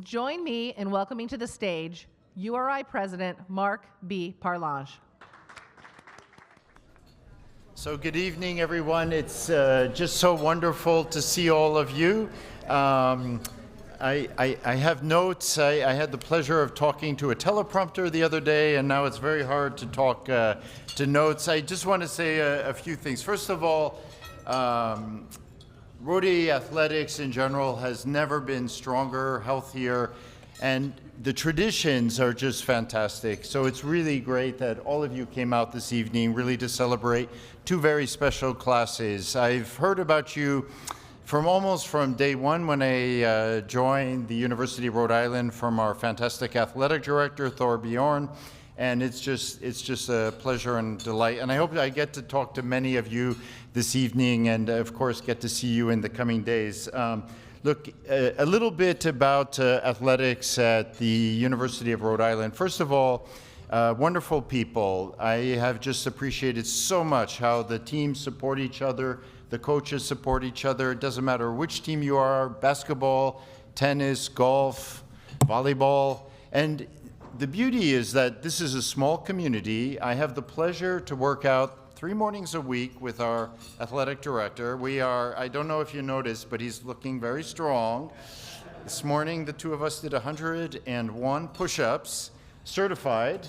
Join me in welcoming to the stage URI President Mark B. Parlage. So good evening, everyone. It's just so wonderful to see all of you. I have notes. I had the pleasure of talking to a teleprompter the other day, and now it's very hard to talk to notes. I just want to say a few things. First of all, URI Athletics in general has never been stronger, healthier, and the traditions are just fantastic. So it's really great that all of you came out this evening really to celebrate two very special classes. I've heard about you almost from day one when I joined the University of Rhode Island from our fantastic athletic director, Thorr Bjorn. And it's just a pleasure and delight. And I hope I get to talk to many of you this evening and, of course, get to see you in the coming days. Look, a little bit about athletics at the University of Rhode Island. First of all, wonderful people. I have just appreciated so much how the teams support each other, the coaches support each other. It doesn't matter which team you are, basketball, tennis, golf, volleyball. And the beauty is that this is a small community. I have the pleasure to work out 3 mornings a week with our athletic director. I don't know if you noticed, but he's looking very strong. This morning, the two of us did 101 push-ups, certified,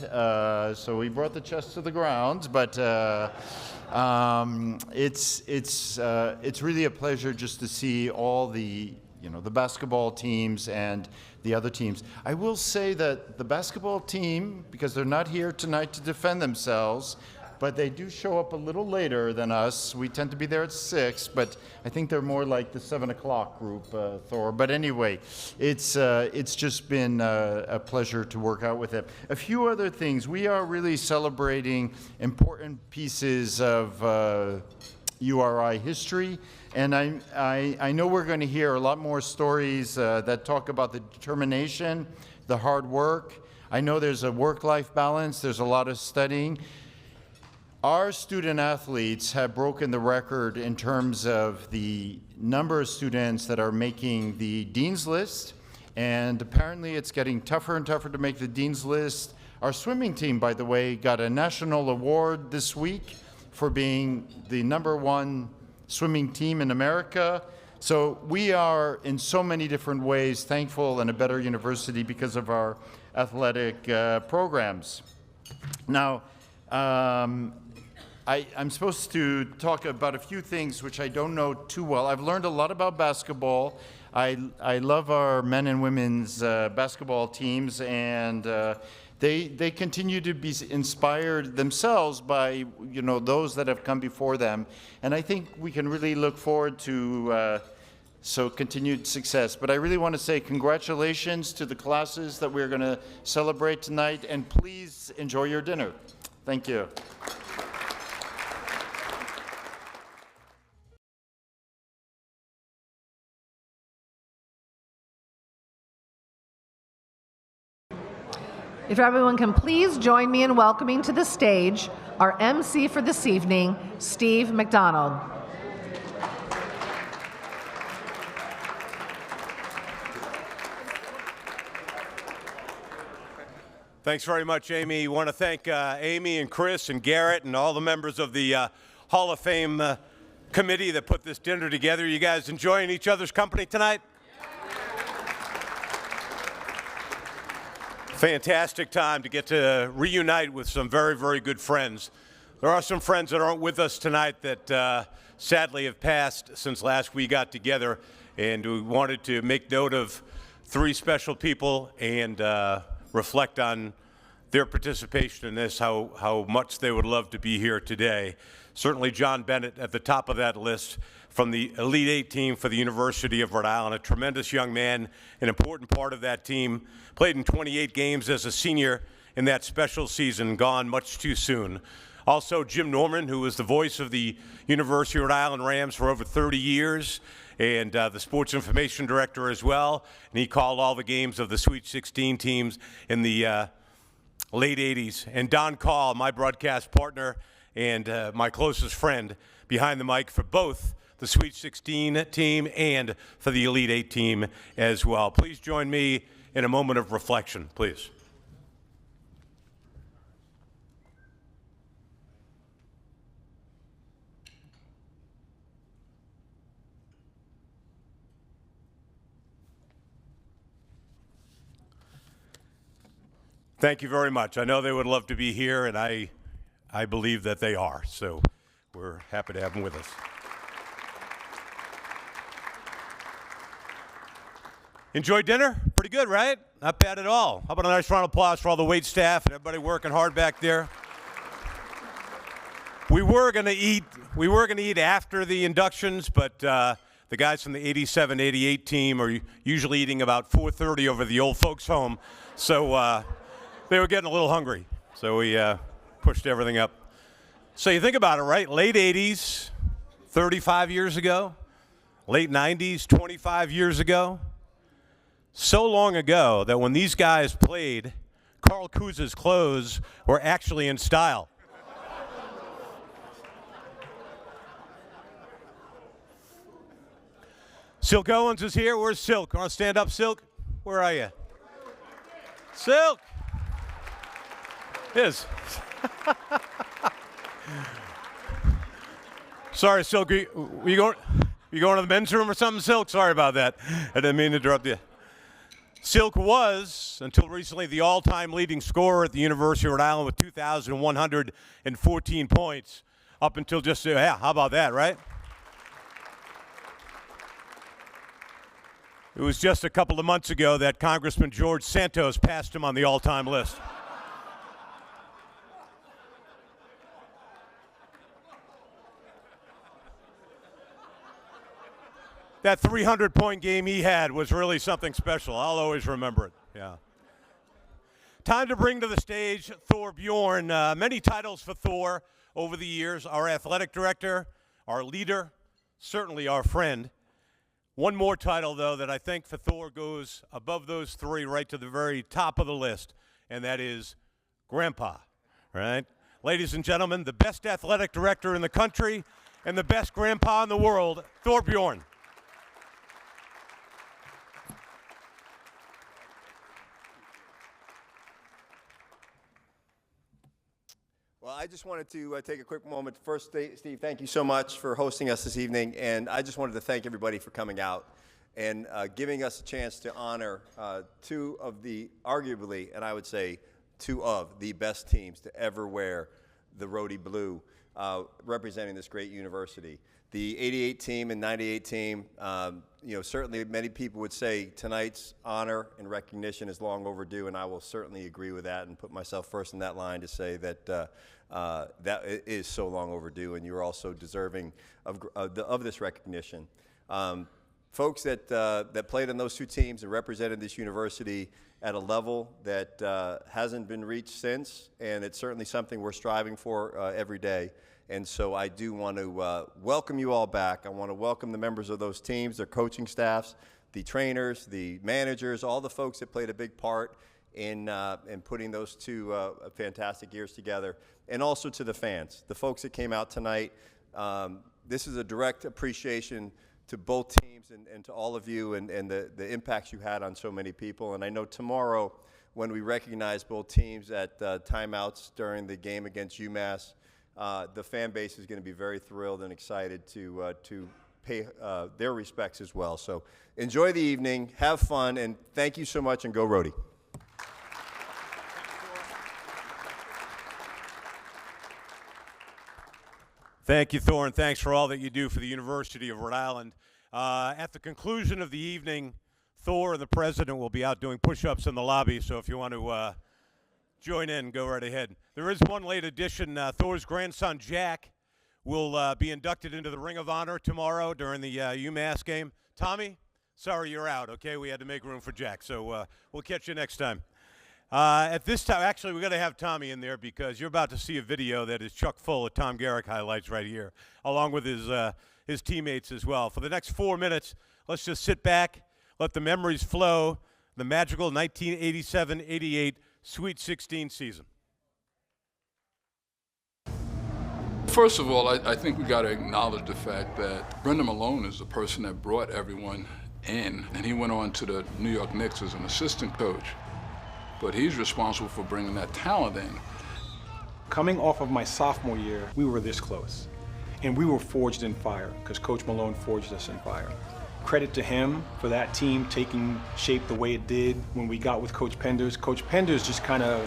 so we brought the chest to the ground, but it's really a pleasure just to see all the basketball teams and the other teams. I will say that the basketball team, because they're not here tonight to defend themselves, but they do show up a little later than us. We tend to be there at 6, but I think they're more like the 7 o'clock group, Thor. But anyway, it's just been a pleasure to work out with them. A few other things. We are really celebrating important pieces of URI history. And I know we're going to hear a lot more stories that talk about the determination, the hard work. I know there's a work-life balance. There's a lot of studying. Our student athletes have broken the record in terms of the number of students that are making the Dean's List. And apparently it's getting tougher and tougher to make the Dean's List. Our swimming team, by the way, got a national award this week for being the #1 swimming team in America. So we are in so many different ways thankful and a better university because of our athletic programs. Now, I'm supposed to talk about a few things which I don't know too well. I've learned a lot about basketball. I love our men and women's basketball teams, and they continue to be inspired themselves by those that have come before them, and I think we can really look forward to continued success. But I really want to say congratulations to the classes that we're going to celebrate tonight, and please enjoy your dinner. Thank you. If everyone can please join me in welcoming to the stage our MC for this evening, Steve McDonald. Thanks very much, Amy. I want to thank Amy and Chris and Garrett and all the members of the Hall of Fame committee that put this dinner together. You guys enjoying each other's company tonight? Fantastic time to get to reunite with some very, very good friends. There are some friends that aren't with us tonight that sadly have passed since last we got together, and we wanted to make note of 3 special people and reflect on their participation in this, how much they would love to be here today. Certainly John Bennett at the top of that list from the Elite 8 team for the University of Rhode Island, a tremendous young man, an important part of that team, played in 28 games as a senior in that special season, gone much too soon. Also Jim Norman, who was the voice of the University of Rhode Island Rams for over 30 years, and the sports information director as well, and he called all the games of the Sweet 16 teams in the late 80s. And Don Call, my broadcast partner and my closest friend behind the mic for both the the Sweet 16 team, and for the Elite 8 team as well. Please join me in a moment of reflection, please. Thank you very much. I know they would love to be here, and I believe that they are. So we're happy to have them with us. Enjoy dinner? Pretty good, right? Not bad at all. How about a nice round of applause for all the wait staff and everybody working hard back there? We were going to eat after the inductions, but the guys from the 87-88 team are usually eating about 4:30 over the old folks' home. So they were getting a little hungry, so we pushed everything up. So you think about it, right? Late 80s, 35 years ago. Late 90s, 25 years ago. So long ago that when these guys played, Carl Kuz's clothes were actually in style. Silk Owens is here. Where's Silk? Want to stand up, Silk? Where are you? Silk! Is. Sorry, Silk. Were you going to the men's room or something, Silk? Sorry about that. I didn't mean to interrupt you. Silk was, until recently, the all-time leading scorer at the University of Rhode Island with 2,114 points. Up until just, yeah, how about that, right? It was just a couple of months ago that Congressman George Santos passed him on the all-time list. That 300-point game he had was really something special. I'll always remember it. Yeah. Time to bring to the stage Thorr Bjorn. Many titles for Thorr over the years. Our athletic director, our leader, certainly our friend. One more title, though, that I think for Thorr goes above those three right to the very top of the list, and that is Grandpa, right? Ladies and gentlemen, the best athletic director in the country and the best grandpa in the world, Thorr Bjorn. Well, I just wanted to take a quick moment. First, Steve, thank you so much for hosting us this evening, and I just wanted to thank everybody for coming out and giving us a chance to honor two of the, arguably, and I would say two of the best teams to ever wear the Rhodey Blue, representing this great university. The 88 team and 98 team, certainly many people would say tonight's honor and recognition is long overdue, and I will certainly agree with that and put myself first in that line to say that that is so long overdue, and you're also deserving of this recognition. Folks that played on those two teams and represented this university at a level that hasn't been reached since, and it's certainly something we're striving for every day. And so I do want to welcome you all back. I want to welcome the members of those teams, their coaching staffs, the trainers, the managers, all the folks that played a big part in putting those two fantastic years together, and also to the fans, the folks that came out tonight. This is a direct appreciation to both teams and to all of you and the impacts you had on so many people. And I know tomorrow when we recognize both teams at timeouts during the game against UMass, the fan base is going to be very thrilled and excited to pay their respects as well. So enjoy the evening, have fun, and thank you so much, and go Rhodey. Thank you, Thorr, and thanks for all that you do for the University of Rhode Island. At the conclusion of the evening, Thorr and the president will be out doing push-ups in the lobby, so if you want to join in, go right ahead. There is one late addition. Thor's grandson, Jack, will be inducted into the Ring of Honor tomorrow during the UMass game. Tommy, sorry you're out, okay? We had to make room for Jack, so we'll catch you next time. At this time, actually, we're going to have Tommy in there because you're about to see a video that is chock full of Tom Garrick highlights right here, along with his teammates as well. For the next 4 minutes, let's just sit back, let the memories flow, the magical 1987-88 Sweet 16 season. first of all, I think we got to acknowledge the fact that Brendan Malone is the person that brought everyone in, and he went on to the New York Knicks as an assistant coach. But he's responsible for bringing that talent in. Coming off of my sophomore year, we were this close. And we were forged in fire, because Coach Malone forged us in fire. Credit to him for that team taking shape the way it did when we got with Coach Penders. Coach Penders just kind of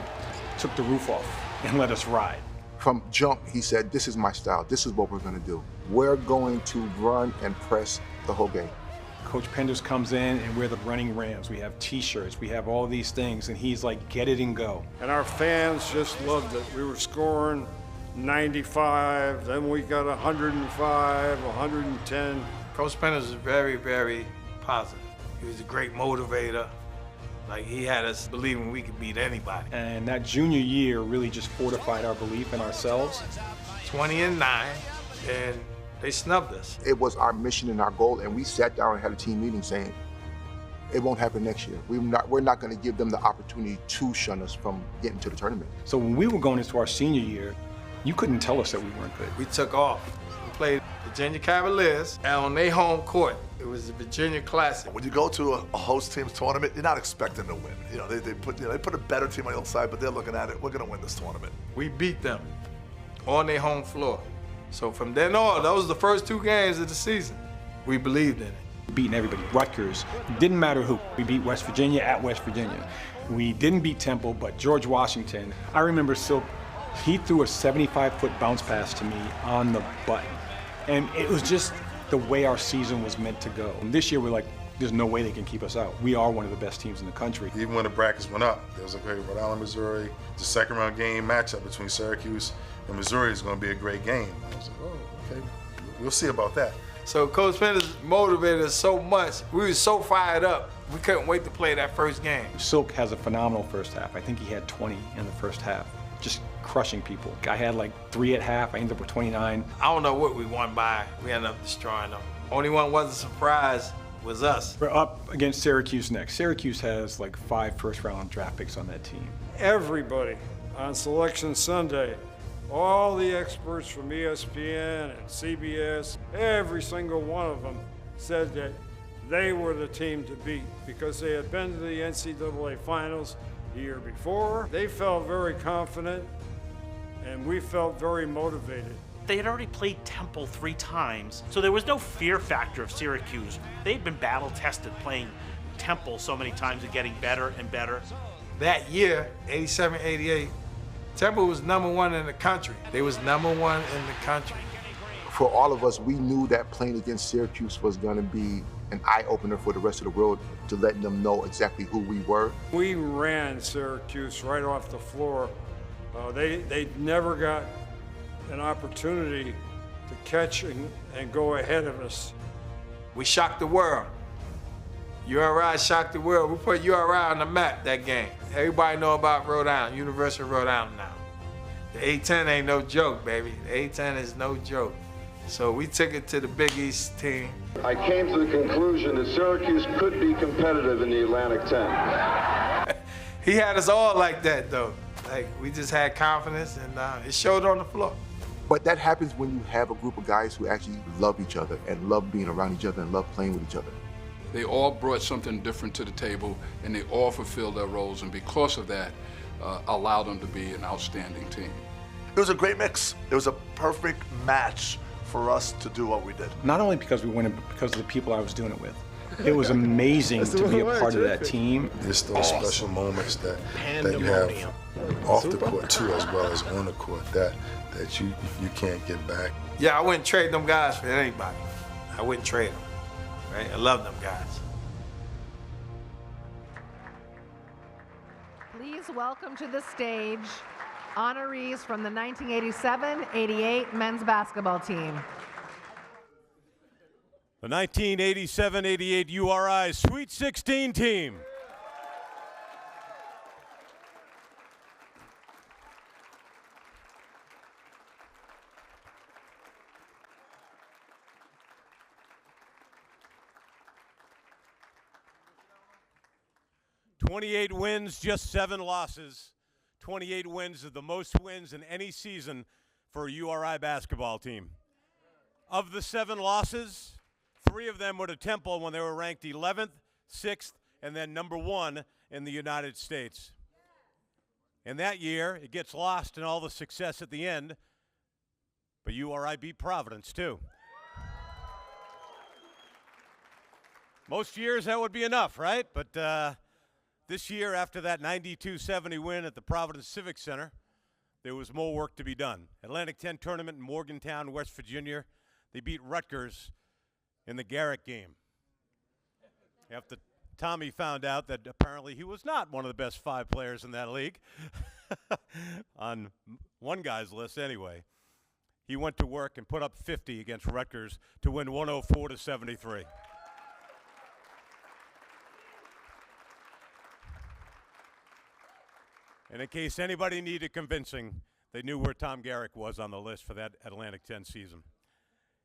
took the roof off and let us ride. From jump, he said, this is my style. This is what we're going to do. We're going to run and press the whole game. Coach Penders comes in and we're the running Rams. We have t-shirts, we have all these things, and he's like, get it and go. And our fans just loved it. We were scoring 95, then we got 105, 110. Coach Penders is very, very positive. He was a great motivator. Like, he had us believing we could beat anybody. And that junior year really just fortified our belief in ourselves. 20-9, and they snubbed us. It was our mission and our goal, and we sat down and had a team meeting saying, it won't happen next year. We're not going to give them the opportunity to shun us from getting to the tournament. So when we were going into our senior year, you couldn't tell us that we weren't good. We took off. We played Virginia Cavaliers on their home court. It was the Virginia Classic. When you go to a host team's tournament, you're not expecting to win. You know, they put a better team on the other side, but they're looking at it, we're going to win this tournament. We beat them on their home floor. So from then on, those were the first 2 games of the season. We believed in it. Beating everybody. Rutgers, didn't matter who. We beat West Virginia at West Virginia. We didn't beat Temple, but George Washington. I remember Silk, he threw a 75-foot bounce pass to me on the button. And it was just the way our season was meant to go. And this year we're like, there's no way they can keep us out. We are one of the best teams in the country. Even when the brackets went up, there was a great Rhode Island, Missouri. The second round game matchup between Syracuse and Missouri is going to be a great game. I was like, oh, okay, we'll see about that. So Coach Penders motivated us so much. We were so fired up. We couldn't wait to play that first game. Silk has a phenomenal first half. I think he had 20 in the first half, just crushing people. I had like 3 at half. I ended up with 29. I don't know what we won by. We ended up destroying them. Only one wasn't surprised was us. We're up against Syracuse next. Syracuse has like 5 first-round draft picks on that team. Everybody on Selection Sunday, all the experts from ESPN and CBS, every single one of them said that they were the team to beat because they had been to the NCAA finals the year before. They felt very confident, and we felt very motivated. They had already played Temple 3 times, so there was no fear factor of Syracuse. They'd been battle-tested playing Temple so many times and getting better and better. That year, 87, 88, Temple was #1 in the country. They was #1 in the country. For all of us, we knew that playing against Syracuse was going to be an eye-opener for the rest of the world, to let them know exactly who we were. We ran Syracuse right off the floor. They never got an opportunity to catch and go ahead of us. We shocked the world. URI shocked the world. We put URI on the map that game. Everybody know about Rhode Island, University of Rhode Island now. The A-10 ain't no joke, baby. The A-10 is no joke. So we took it to the Big East team. I came to the conclusion that Syracuse could be competitive in the Atlantic 10. He had us all like that, though. Like, we just had confidence, and it showed on the floor. But that happens when you have a group of guys who actually love each other and love being around each other and love playing with each other. They all brought something different to the table, and they all fulfilled their roles, and because of that, allowed them to be an outstanding team. It was a great mix. It was a perfect match for us to do what we did. Not only because we won, but because of the people I was doing it with. It was amazing to be a part of that team. It's those special moments that you have off the court too, as well as on the court, that you can't get back. Yeah, I wouldn't trade them guys for anybody. I wouldn't trade them. Right? I love them guys. Please welcome to the stage honorees from the 1987-88 men's basketball team. The 1987-88 URI Sweet 16 team. "28 wins, just 7 losses. 28 wins are the most wins in any season for a URI basketball team. Of the 7 losses, 3 of them were to Temple when they were ranked 11th, 6th, and then number 1 in the United States. And that year, it gets lost in all the success at the end, but URI beat Providence too. Most years that would be enough, right? But this year, after that 92-70 win at the Providence Civic Center, there was more work to be done. Atlantic 10 tournament in Morgantown, West Virginia. They beat Rutgers in the Garrett game. After Tommy found out that apparently he was not one of the best 5 players in that league, on one guy's list anyway, he went to work and put up 50 against Rutgers to win 104-73. And in case anybody needed convincing, they knew where Tom Garrick was on the list for that Atlantic 10 season.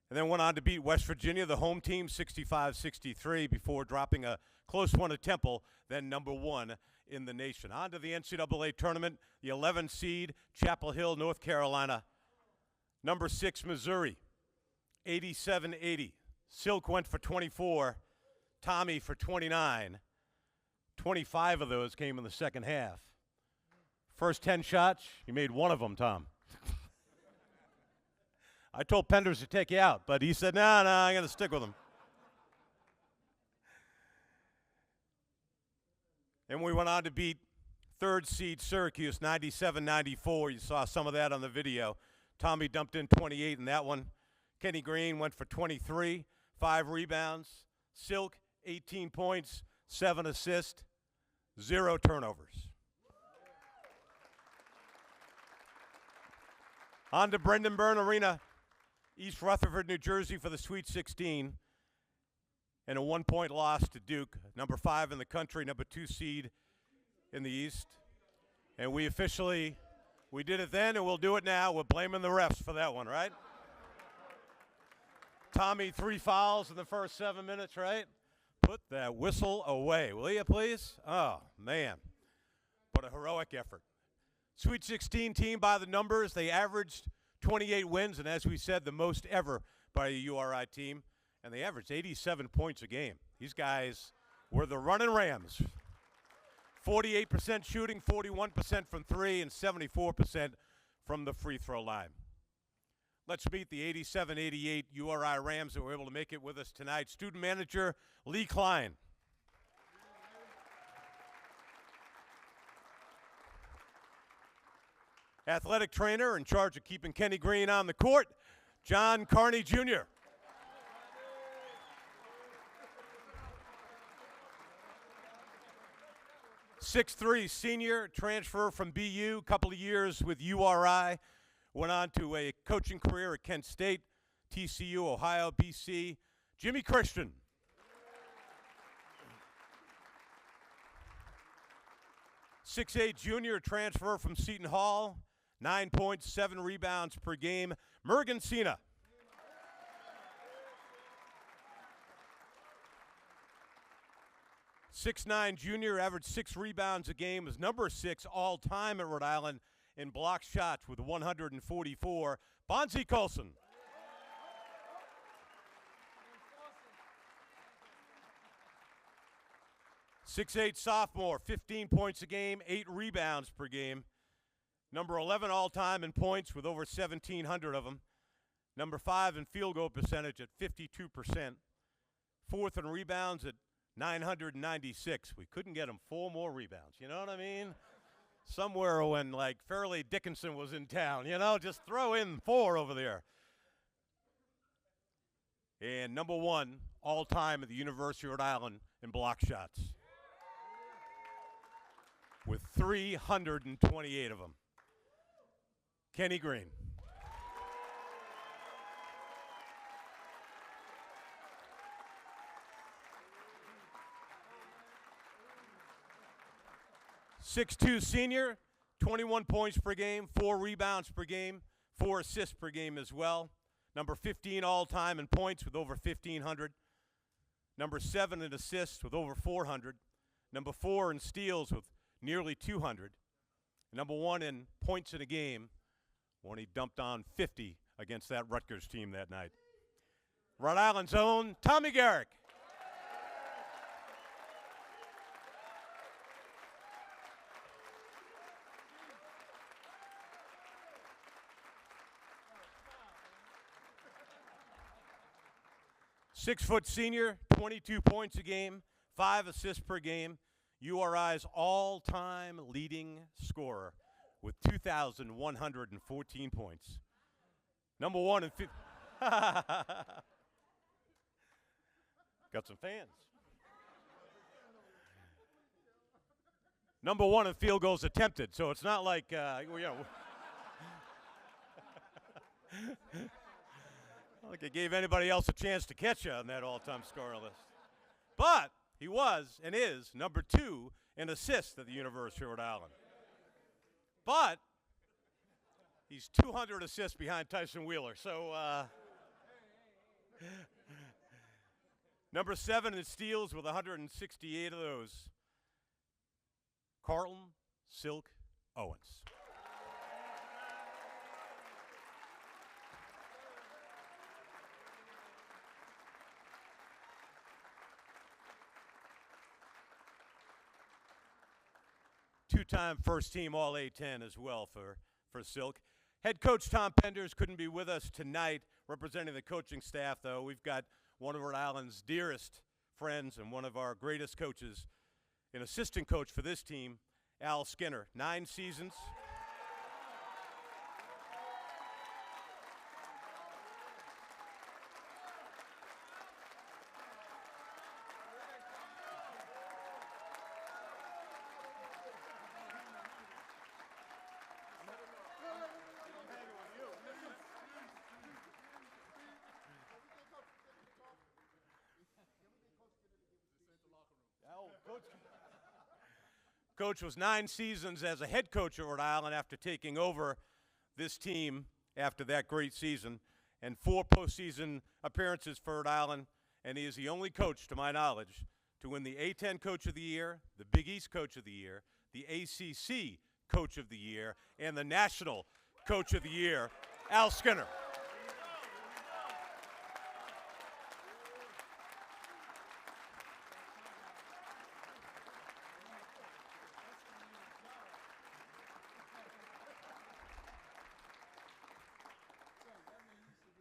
And then went on to beat West Virginia, the home team, 65-63, before dropping a close one to Temple, then number 1 in the nation. On to the NCAA tournament, the 11 seed, Chapel Hill, North Carolina. Number 6, Missouri, 87-80. Silk went for 24, Tommy for 29. 25 of those came in the second half. First 10 shots, you made 1 of them, Tom. I told Penders to take you out, but he said, no, I'm going to stick with him. And we went on to beat 3rd seed Syracuse, 97-94. You saw some of that on the video. Tommy dumped in 28 in that one. Kenny Green went for 23, 5 rebounds. Silk, 18 points, 7 assists, 0 turnovers. On to Brendan Byrne Arena, East Rutherford, New Jersey for the Sweet 16. And a 1-point loss to Duke, number 5 in the country, number 2 seed in the East. And we did it then and we'll do it now. We're blaming the refs for that one, right? Tommy, 3 fouls in the first 7 minutes, right? Put that whistle away, will you please? Oh, man. What a heroic effort. Sweet 16 team by the numbers. They averaged 28 wins, and as we said, the most ever by a URI team. And they averaged 87 points a game. These guys were the running Rams. 48% shooting, 41% from 3, and 74% from the free throw line. Let's meet the 87-88 URI Rams that were able to make it with us tonight. Student manager Lee Klein. Athletic trainer in charge of keeping Kenny Green on the court, John Carney Jr. .6'3" senior, transfer from BU, couple of years with URI, went on to a coaching career at Kent State, TCU, Ohio, BC, Jimmy Christian. .6'8" junior, transfer from Seton Hall, 9 points, 7 rebounds per game, Mergen Cena. .6'9" junior, averaged 6 rebounds a game, is number 6 all-time at Rhode Island in block shots with 144, Bonzi Colson. .6'8" sophomore, 15 points a game, 8 rebounds per game. Number 11 all-time in points with over 1,700 of them. Number 5 in field goal percentage at 52%. 4th in rebounds at 996. We couldn't get him 4 more rebounds. You know what I mean? Somewhere when, like, Fairleigh Dickinson was in town, you know, just throw in 4 over there. And number 1 all-time at the University of Rhode Island in block shots, with 328 of them. Kenny Green. .6'2" senior, 21 points per game, 4 rebounds per game, 4 assists per game as well. Number 15 all-time in points with over 1,500. Number 7 in assists with over 400. Number 4 in steals with nearly 200. Number 1 in points in a game when he dumped on 50 against that Rutgers team that night. Rhode Island's own Tommy Garrick. Six-foot senior, 22 points a game, 5 assists per game, URI's all-time leading scorer with 2,114 points. Number one in got some fans. Number one in field goals attempted, so it's not like, like it gave anybody else a chance to catch you on that all-time scorer list. But he was and is number 2 in assists at the University of Rhode Island. But he's 200 assists behind Tyson Wheeler. So number 7 in steals with 168 of those, Carlton Silk Owens. Two-time first-team All-A-10 as well for Silk. Head coach Tom Penders couldn't be with us tonight representing the coaching staff, though. We've got one of Rhode Island's dearest friends and one of our greatest coaches, an assistant coach for this team, Al Skinner. 9 seasons. Coach was 9 seasons as a head coach at Rhode Island after taking over this team after that great season, and 4 postseason appearances for Rhode Island, and he is the only coach, to my knowledge, to win the A-10 Coach of the Year, the Big East Coach of the Year, the ACC Coach of the Year, and the National Coach of the Year, Al Skinner.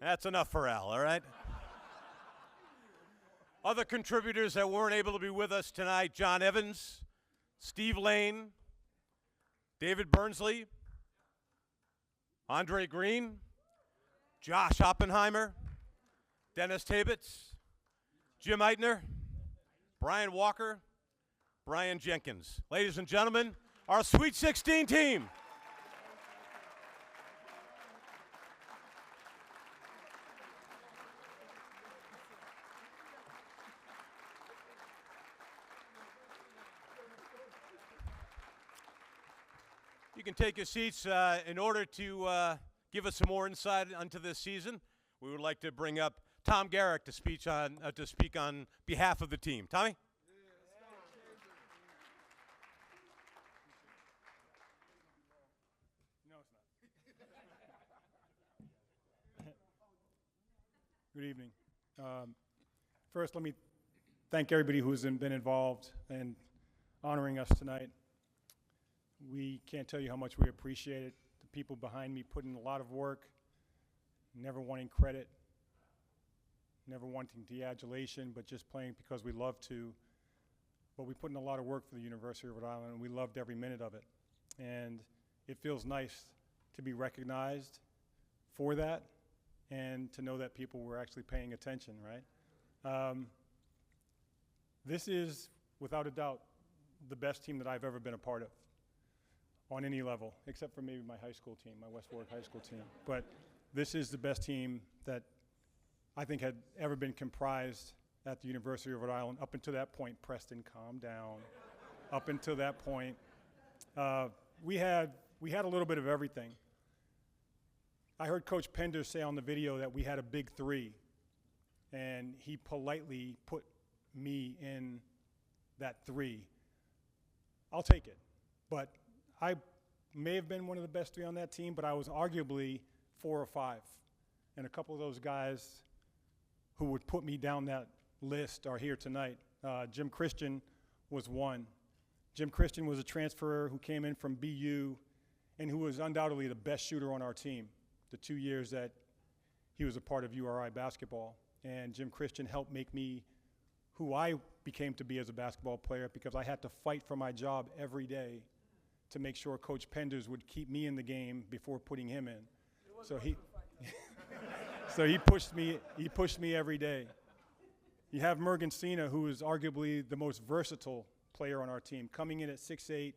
That's enough for Al, all right? Other contributors that weren't able to be with us tonight, John Evans, Steve Lane, David Burnsley, Andre Green, Josh Oppenheimer, Dennis Tabitz, Jim Eitner, Brian Walker, Brian Jenkins. Ladies and gentlemen, our Sweet 16 team. You can take your seats. In order to give us some more insight into this season, we would like to bring up Tom Garrick to speak on behalf of the team. Tommy? No, it's not. Good evening. First, let me thank everybody who's been involved in honoring us tonight. We can't tell you how much we appreciate it. The people behind me put in a lot of work, never wanting credit, never wanting the adulation, but just playing because we love to. But we put in a lot of work for the University of Rhode Island, and we loved every minute of it. And it feels nice to be recognized for that and to know that people were actually paying attention, right? This is, without a doubt, the best team that I've ever been a part of on any level, except for maybe my high school team, my West Warwick High School team. But this is the best team that I think had ever been comprised at the University of Rhode Island. Up until that point, Preston, calm down. Up until that point, we had a little bit of everything. I heard Coach Pender say on the video that we had a big 3, and he politely put me in that 3. I'll take it, but I may have been one of the best 3 on that team, but I was arguably 4 or 5. And a couple of those guys who would put me down that list are here tonight. Jim Christian was one. Jim Christian was a transfer who came in from BU and who was undoubtedly the best shooter on our team the 2 years that he was a part of URI basketball. And Jim Christian helped make me who I became to be as a basketball player, because I had to fight for my job every day to make sure Coach Penders would keep me in the game before putting him in. So he pushed me every day. You have Mergen Cena, who is arguably the most versatile player on our team, coming in at 6'8",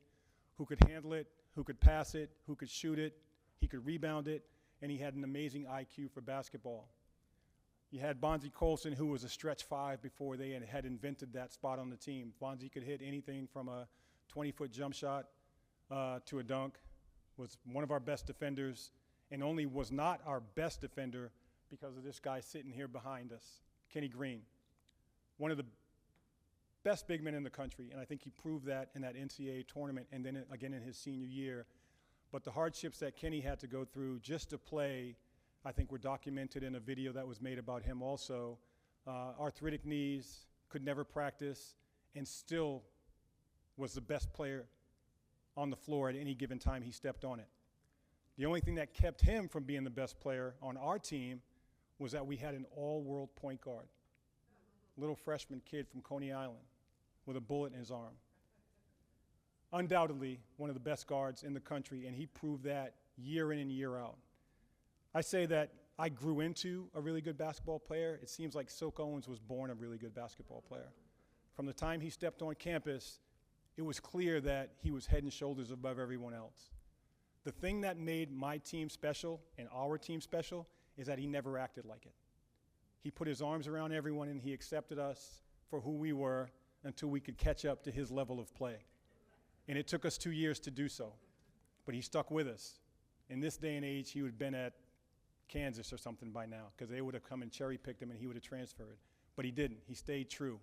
who could handle it, who could pass it, who could shoot it, he could rebound it, and he had an amazing IQ for basketball. You had Bonzi Colson, who was a stretch 5 before they had invented that spot on the team. Bonzi could hit anything from a 20-foot jump shot to a dunk, was one of our best defenders, and only was not our best defender because of this guy sitting here behind us, Kenny Green. One of the best big men in the country, and I think he proved that in that NCAA tournament and then again in his senior year. But the hardships that Kenny had to go through just to play, I think, were documented in a video that was made about him also. Arthritic knees, could never practice, and still was the best player on the floor at any given time he stepped on it. The only thing that kept him from being the best player on our team was that we had an all-world point guard, little freshman kid from Coney Island with a bullet in his arm. Undoubtedly one of the best guards in the country, and he proved that year in and year out. I say that I grew into a really good basketball player. It seems like Silk Owens was born a really good basketball player. From the time he stepped on campus, it was clear that he was head and shoulders above everyone else. The thing that made my team special and our team special is that he never acted like it. He put his arms around everyone and he accepted us for who we were until we could catch up to his level of play. And it took us 2 years to do so, but he stuck with us. In this day and age, he would have been at Kansas or something by now, because they would have come and cherry-picked him and he would have transferred. But he didn't. He stayed true.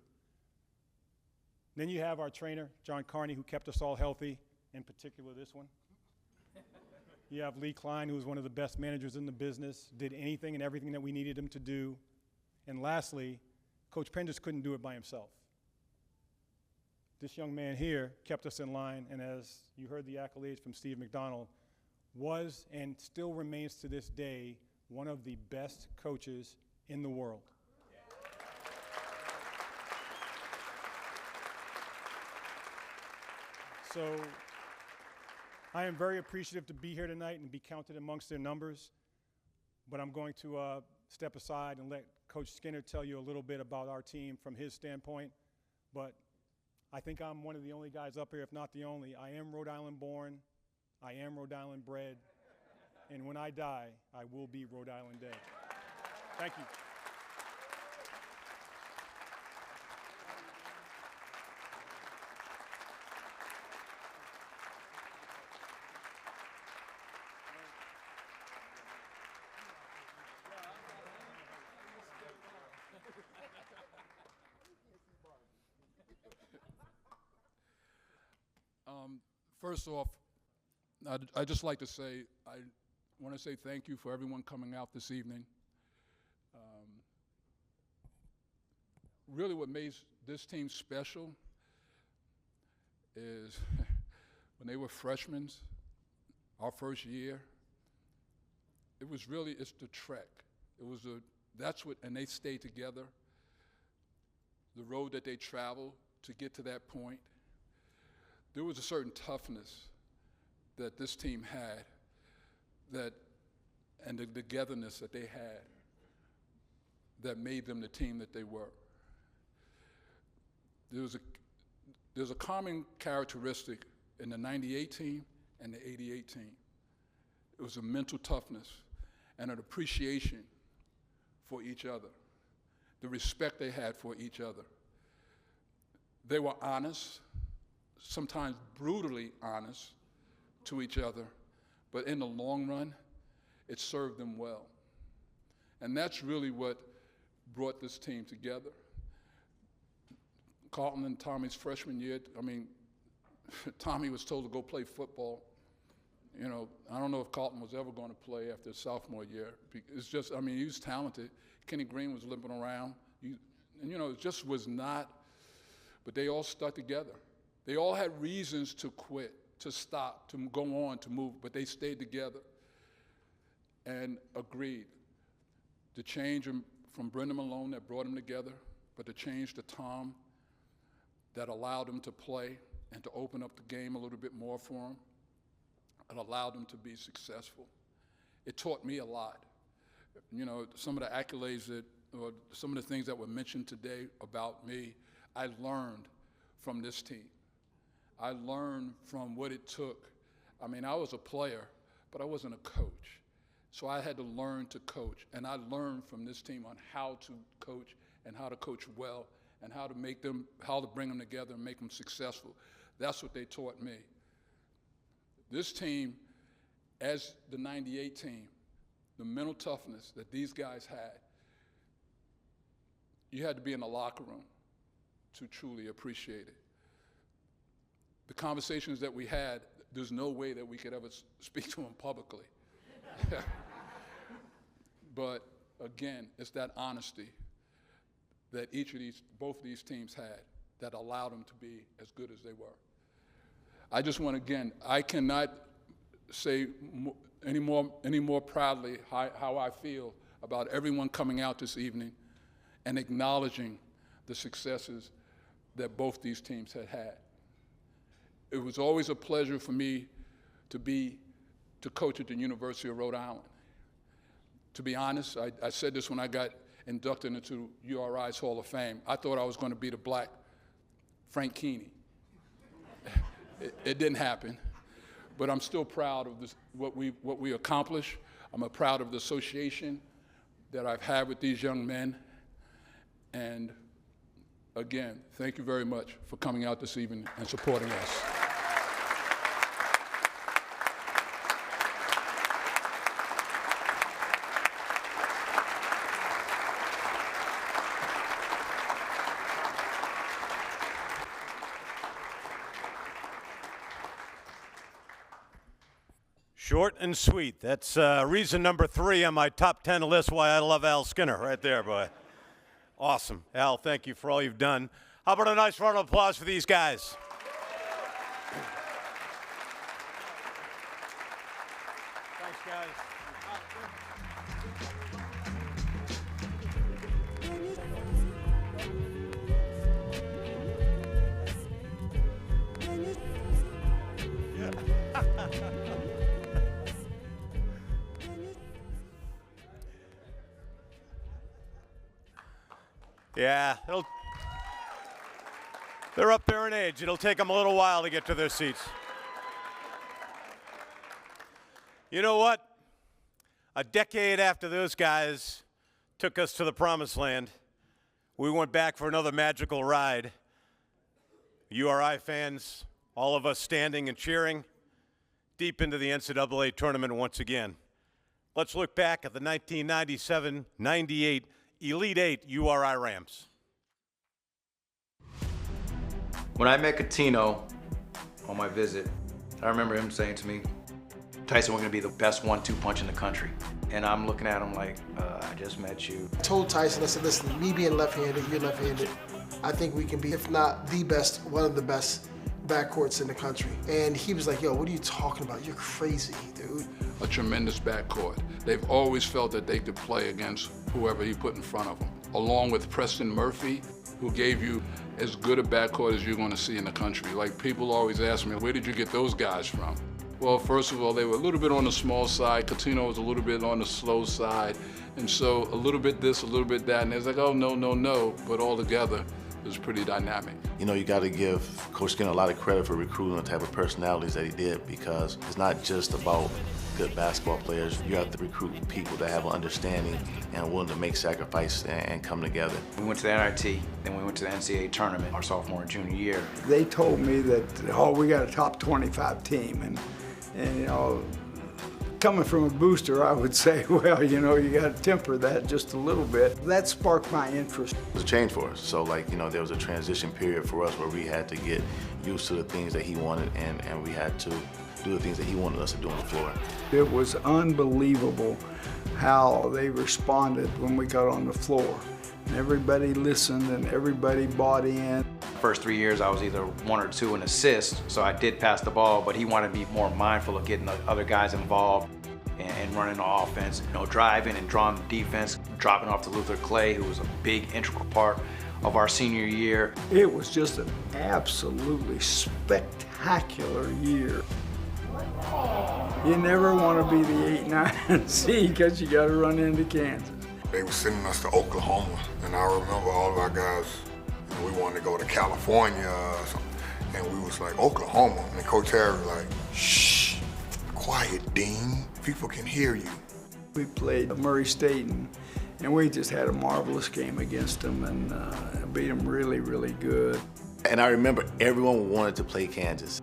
Then you have our trainer, John Carney, who kept us all healthy, in particular this one. You have Lee Klein, who was one of the best managers in the business, did anything and everything that we needed him to do. And lastly, Coach Penders couldn't do it by himself. This young man here kept us in line, and as you heard the accolades from Steve McDonald, was and still remains to this day one of the best coaches in the world. So I am very appreciative to be here tonight and be counted amongst their numbers, but I'm going to step aside and let Coach Skinner tell you a little bit about our team from his standpoint. But I think I'm one of the only guys up here, if not the only. I am Rhode Island born, I am Rhode Island bred, and when I die, I will be Rhode Island dead. Thank you. First off, I'd just like to say, I want to say thank you for everyone coming out this evening. Really what made this team special is when they were freshmen, our first year, it's the trek. And they stayed together. The road that they traveled to get to that point. There was a certain toughness that this team had, and the togetherness that they had, that made them the team that they were. There's a common characteristic in the '98 team and the '88 team. It was a mental toughness and an appreciation for each other, the respect they had for each other. They were honest, sometimes brutally honest to each other, but in the long run, it served them well. And that's really what brought this team together. Carlton and Tommy's freshman year, Tommy was told to go play football, You know, I don't know if Carlton was ever going to play after his sophomore year. It's just, I mean, he was talented. Kenny Green was limping around. And, you know, it just was not, but they all stuck together. They all had reasons to quit, to stop, to go on, to move, but they stayed together and agreed. The change from Brendan Malone that brought them together, but the change to Tom that allowed them to play and to open up the game a little bit more for them. It allowed them to be successful. It taught me a lot. You know, some of the accolades or some of the things that were mentioned today about me, I learned from this team. I learned from what it took. I mean, I was a player, but I wasn't a coach. So I had to learn to coach, and I learned from this team on how to coach and how to coach well and how to bring them together and make them successful. That's what they taught me. This team, as the 98 team, the mental toughness that these guys had, you had to be in the locker room to truly appreciate it. The conversations that we had, there's no way that we could ever speak to them publicly. But again, it's that honesty that both of these teams had that allowed them to be as good as they were. I just want, again, I cannot say any more proudly how I feel about everyone coming out this evening and acknowledging the successes that both these teams had had. It was always a pleasure for me to coach at the University of Rhode Island. To be honest, I said this when I got inducted into URI's Hall of Fame. I thought I was going to be the black Frank Keeney. It didn't happen, but I'm still proud of this, what we accomplished. I'm proud of the association that I've had with these young men. And again, thank you very much for coming out this evening and supporting us. Short and sweet. That's reason number 3 on my top 10 list why I love Al Skinner right there, boy. Awesome. Al, thank you for all you've done. How about a nice round of applause for these guys? Thanks, guys. Yeah, they're up there in age. It'll take them a little while to get to their seats. You know what? A decade after those guys took us to the promised land, we went back for another magical ride. URI fans, all of us standing and cheering, deep into the NCAA tournament once again. Let's look back at the 1997-98 Elite 8 URI Rams. When I met Coutinho on my visit, I remember him saying to me, Tyson, we're gonna be the best 1-2 punch in the country. And I'm looking at him like, I just met you. I told Tyson, I said, listen, me being left-handed, you're left-handed, I think we can be, if not the best, one of the best backcourts in the country. And he was like, yo, what are you talking about? You're crazy, dude. A tremendous backcourt. They've always felt that they could play against whoever he put in front of them. Along with Preston Murphy, who gave you as good a backcourt as you're going to see in the country. Like, people always ask me, where did you get those guys from? Well, first of all, they were a little bit on the small side. Coutinho was a little bit on the slow side. And so a little bit this, a little bit that. And it's like, oh, no, no, no. But all together, it was pretty dynamic. You know, you got to give Coach Skinner a lot of credit for recruiting the type of personalities that he did, because it's not just about good basketball players. You have to recruit people that have an understanding and are willing to make sacrifice and come together. We went to the NIT, then we went to the NCAA tournament our sophomore and junior year. They told me that, oh, we got a top 25 team, and you know, Coming from a booster, I would say, well, you know, you got to temper that just a little bit. That sparked my interest. It was a change for us. So, like, you know, there was a transition period for us where we had to get used to the things that he wanted, and we had to do the things that he wanted us to do on the floor. It was unbelievable how they responded when we got on the floor. And everybody listened and everybody bought in. First 3 years, I was either 1 or 2 in assists, so I did pass the ball, but he wanted to be more mindful of getting the other guys involved and running the offense, you know, driving and drawing the defense, dropping off to Luther Clay, who was a big integral part of our senior year. It was just an absolutely spectacular year. You never want to be the 8-9 seed because you got to run into Kansas. They were sending us to Oklahoma, and I remember all of our guys, you know, we wanted to go to California or something, and we was like, Oklahoma? And Coach Harry was like, shh, quiet, Dean, people can hear you. We played Murray State, and we just had a marvelous game against them and beat them really, really good. And I remember everyone wanted to play Kansas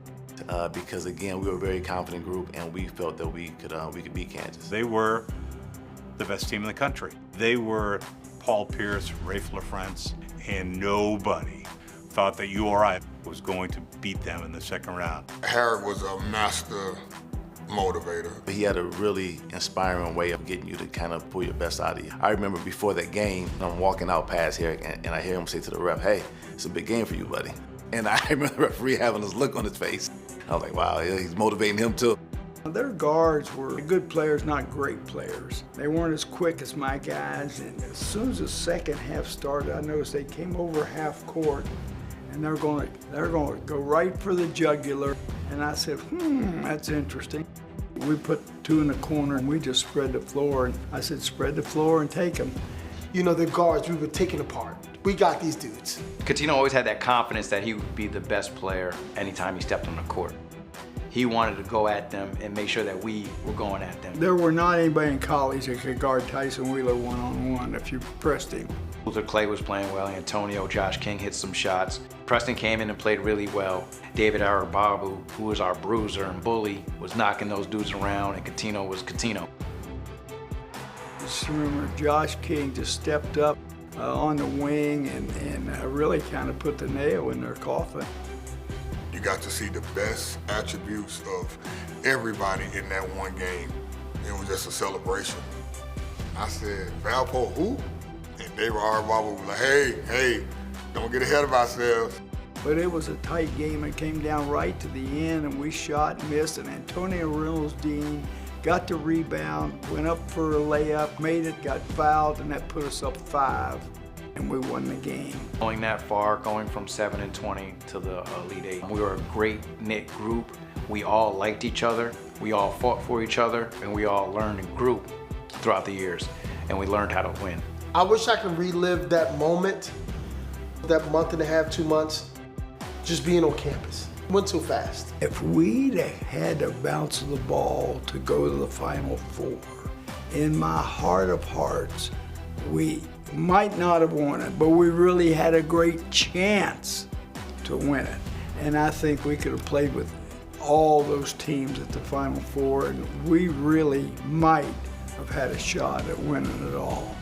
because, again, we were a very confident group, and we felt that we could beat Kansas. They were the best team in the country. They were Paul Pierce, Rafe LaFrance, and nobody thought that URI was going to beat them in the second round. Harry was a master motivator. He had a really inspiring way of getting you to kind of pull your best out of you. I remember before that game, I'm walking out past Harry, and I hear him say to the ref, hey, it's a big game for you, buddy. And I remember the referee having this look on his face. I was like, wow, he's motivating him too. Their guards were good players, not great players. They weren't as quick as my guys, and as soon as the second half started, I noticed they came over half court, and they're going to go right for the jugular. And I said, that's interesting. We put 2 in the corner, and we just spread the floor. And I said, spread the floor and take them. You know, the guards, we were taking apart. We got these dudes. Coutinho always had that confidence that he would be the best player anytime he stepped on the court. He wanted to go at them and make sure that we were going at them. There were not anybody in college that could guard Tyson Wheeler one-on-one if you pressed him. Luther Clay was playing well. Antonio, Josh King hit some shots. Preston came in and played really well. David Arababu, who was our bruiser and bully, was knocking those dudes around, and Coutinho was Coutinho. Just remember, Josh King just stepped up on the wing and really kind of put the nail in their coffin. You got to see the best attributes of everybody in that one game. It was just a celebration. I said, Valpo who? And David Arababu was like, hey, don't get ahead of ourselves. But it was a tight game. It came down right to the end, and we shot and missed, and Antonio Reynolds-Dean got the rebound, went up for a layup, made it, got fouled, and that put us up 5. And we won the game. Going that far, going from 7-20 to the Elite 8. We were a great knit group. We all liked each other. We all fought for each other, and we all learned in group throughout the years, and we learned how to win. I wish I could relive that moment, that month and a half, 2 months, just being on campus. Went too fast. If we'd had to bounce the ball to go to the Final Four, in my heart of hearts, we might not have won it, but we really had a great chance to win it. And I think we could have played with all those teams at the Final Four, and we really might have had a shot at winning it all.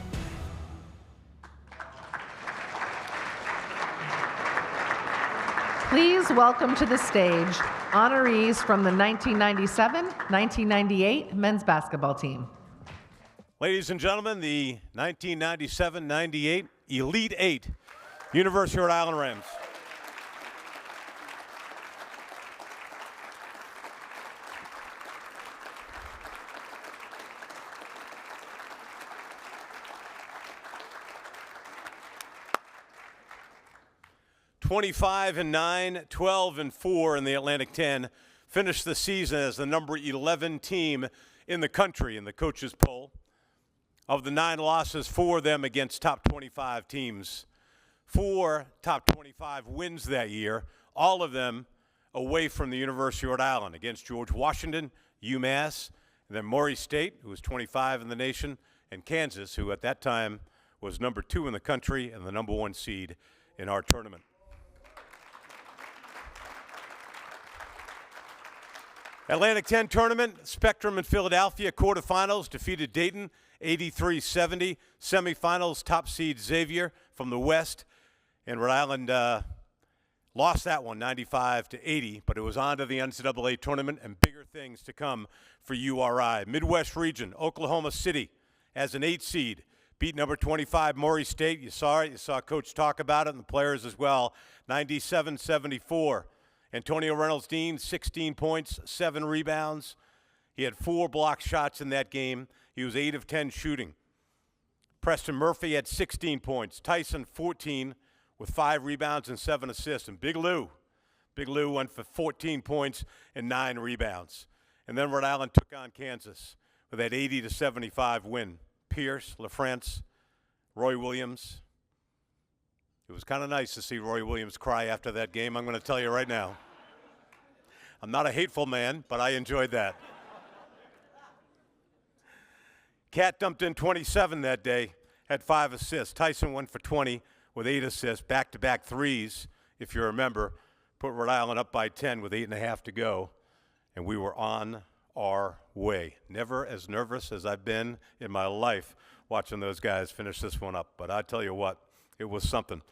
Please welcome to the stage honorees from the 1997-1998 men's basketball team. Ladies and gentlemen, the 1997-98 Elite 8 University of Rhode Island Rams. (25-9, 12-4 in the Atlantic 10), finished the season as the number 11 team in the country in the coaches' poll. Of the 9 losses, 4 of them against top 25 teams. 4 top 25 wins that year, all of them away from the University of Rhode Island, against George Washington, UMass, and then Murray State, who was 25 in the nation, and Kansas, who at that time was number 2 in the country and the number 1 seed in our tournament. Atlantic 10 tournament, Spectrum in Philadelphia, quarterfinals, defeated Dayton 83-70. Semifinals, top seed Xavier from the West. And Rhode Island lost that one 95-80, but it was on to the NCAA tournament and bigger things to come for URI. Midwest region, Oklahoma City as an 8 seed. Beat number 25 Maury State. You saw it. You saw Coach talk about it and the players as well. 97-74. Antonio Reynolds-Dean, 16 points, 7 rebounds. He had 4 block shots in that game. He was 8 of 10 shooting. Preston Murphy had 16 points. Tyson, 14 with 5 rebounds and 7 assists. And Big Lou went for 14 points and 9 rebounds. And then Rhode Island took on Kansas with that 80-75 win. Pierce, LaFrance, Roy Williams. It was kind of nice to see Roy Williams cry after that game, I'm going to tell you right now. I'm not a hateful man, but I enjoyed that. Cat dumped in 27 that day, had 5 assists. Tyson went for 20 with 8 assists, back-to-back threes, if you remember. Put Rhode Island up by 10 with 8.5 to go, and we were on our way. Never as nervous as I've been in my life watching those guys finish this one up. But I tell you what, it was something.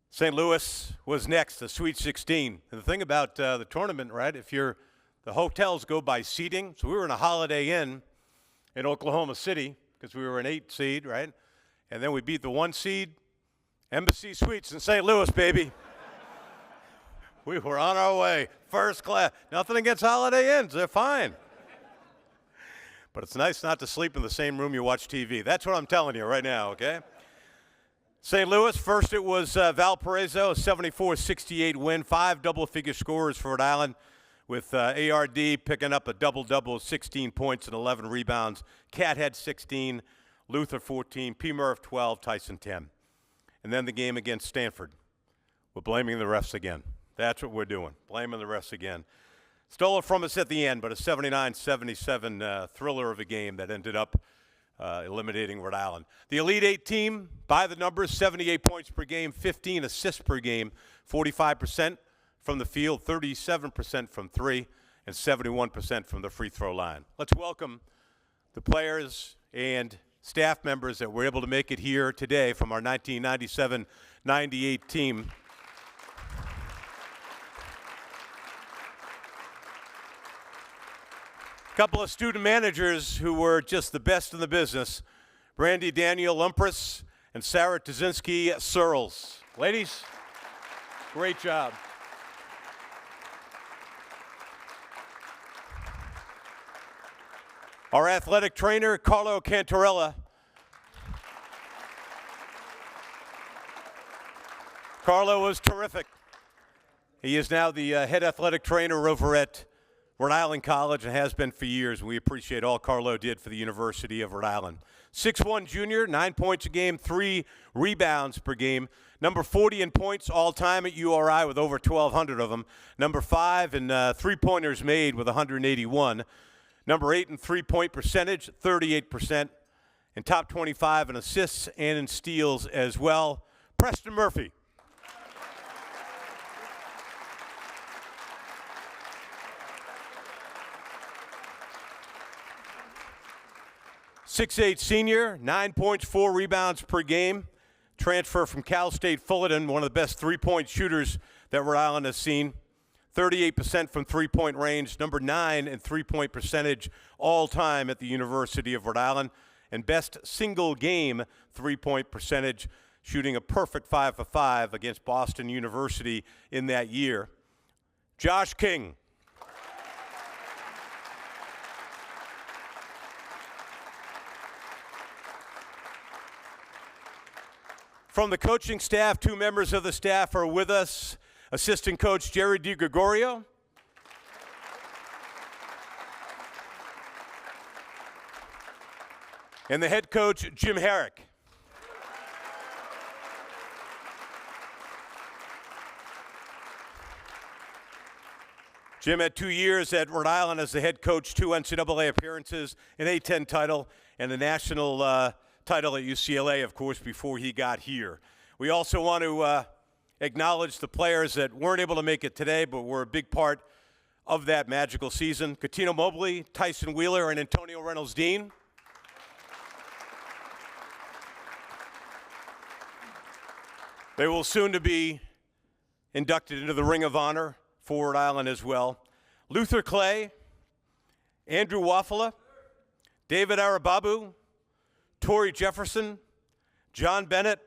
St. Louis was next, the Sweet 16. And the thing about the tournament, right, the hotels go by seating. So we were in a Holiday Inn in Oklahoma City because we were an 8 seed, right? And then we beat the 1 seed, Embassy Suites in St. Louis, baby. We were on our way, first class. Nothing against Holiday Inns, they're fine. But it's nice not to sleep in the same room you watch TV. That's what I'm telling you right now, okay? St. Louis, first it was Valparaiso, a 74-68 win, 5 double-figure scorers for Rhode Island, with ARD picking up a double-double, 16 points and 11 rebounds. Cat had 16, Luther 14, P. Murph 12, Tyson 10. And then the game against Stanford. We're blaming the refs again. That's what we're doing, blaming the refs again. Stole it from us at the end, but a 79-77 thriller of a game that ended up eliminating Rhode Island. The Elite 8 team, by the numbers, 78 points per game, 15 assists per game, 45% from the field, 37% from 3, and 71% from the free throw line. Let's welcome the players and staff members that were able to make it here today from our 1997-98 team. Couple of student managers who were just the best in the business, Brandy Daniel Lumpris and Sarah Tazinski Searles. Ladies, great job. Our athletic trainer, Carlo Cantarella. Carlo was terrific. He is now the head athletic trainer over at Rhode Island College and has been for years, and we appreciate all Carlo did for the University of Rhode Island. 6'1" junior, 9 points a game, 3 rebounds per game. Number 40 in points all-time at URI with over 1,200 of them. Number 5 in three-pointers made with 181. Number 8 in three-point percentage, 38%. And top 25 in assists and in steals as well. Preston Murphy. .68 senior, 9 points, 4 rebounds per game. Transfer from Cal State Fullerton, one of the best three-point shooters that Rhode Island has seen. 38% from three-point range, number 9 in three-point percentage all-time at the University of Rhode Island. And best single-game three-point percentage, shooting a perfect 5 for 5 against Boston University in that year. Josh King. From the coaching staff, 2 members of the staff are with us. Assistant coach Jerry DiGregorio. And the head coach, Jim Herrick. Jim had 2 years at Rhode Island as the head coach, 2 NCAA appearances, an A-10 title, and a national title at UCLA, of course, before he got here. We also want to acknowledge the players that weren't able to make it today, but were a big part of that magical season, Cuttino Mobley, Tyson Wheeler, and Antonio Reynolds-Dean. They will soon to be inducted into the Ring of Honor for Rhode Island as well. Luther Clay, Andrew Wafala, David Arababu, Torrey Jefferson, John Bennett,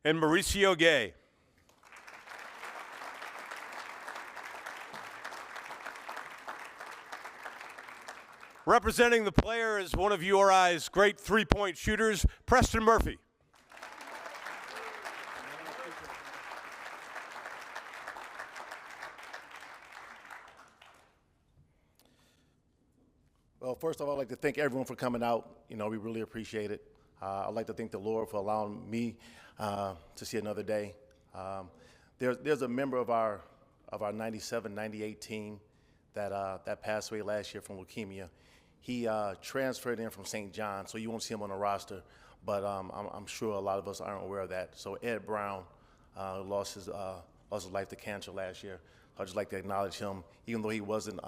and Mauricio Gay. Representing the player is one of URI's great three-point shooters, Preston Murphy. Well, first of all, I'd like to thank everyone for coming out. You know, we really appreciate it. I'd like to thank the Lord for allowing me to see another day. There's a member of our 97-98 team that passed away last year from leukemia. He transferred in from St. John, so you won't see him on the roster, but I'm sure a lot of us aren't aware of that. So Ed Brown lost his life to cancer last year. I'd just like to acknowledge him, even though he wasn't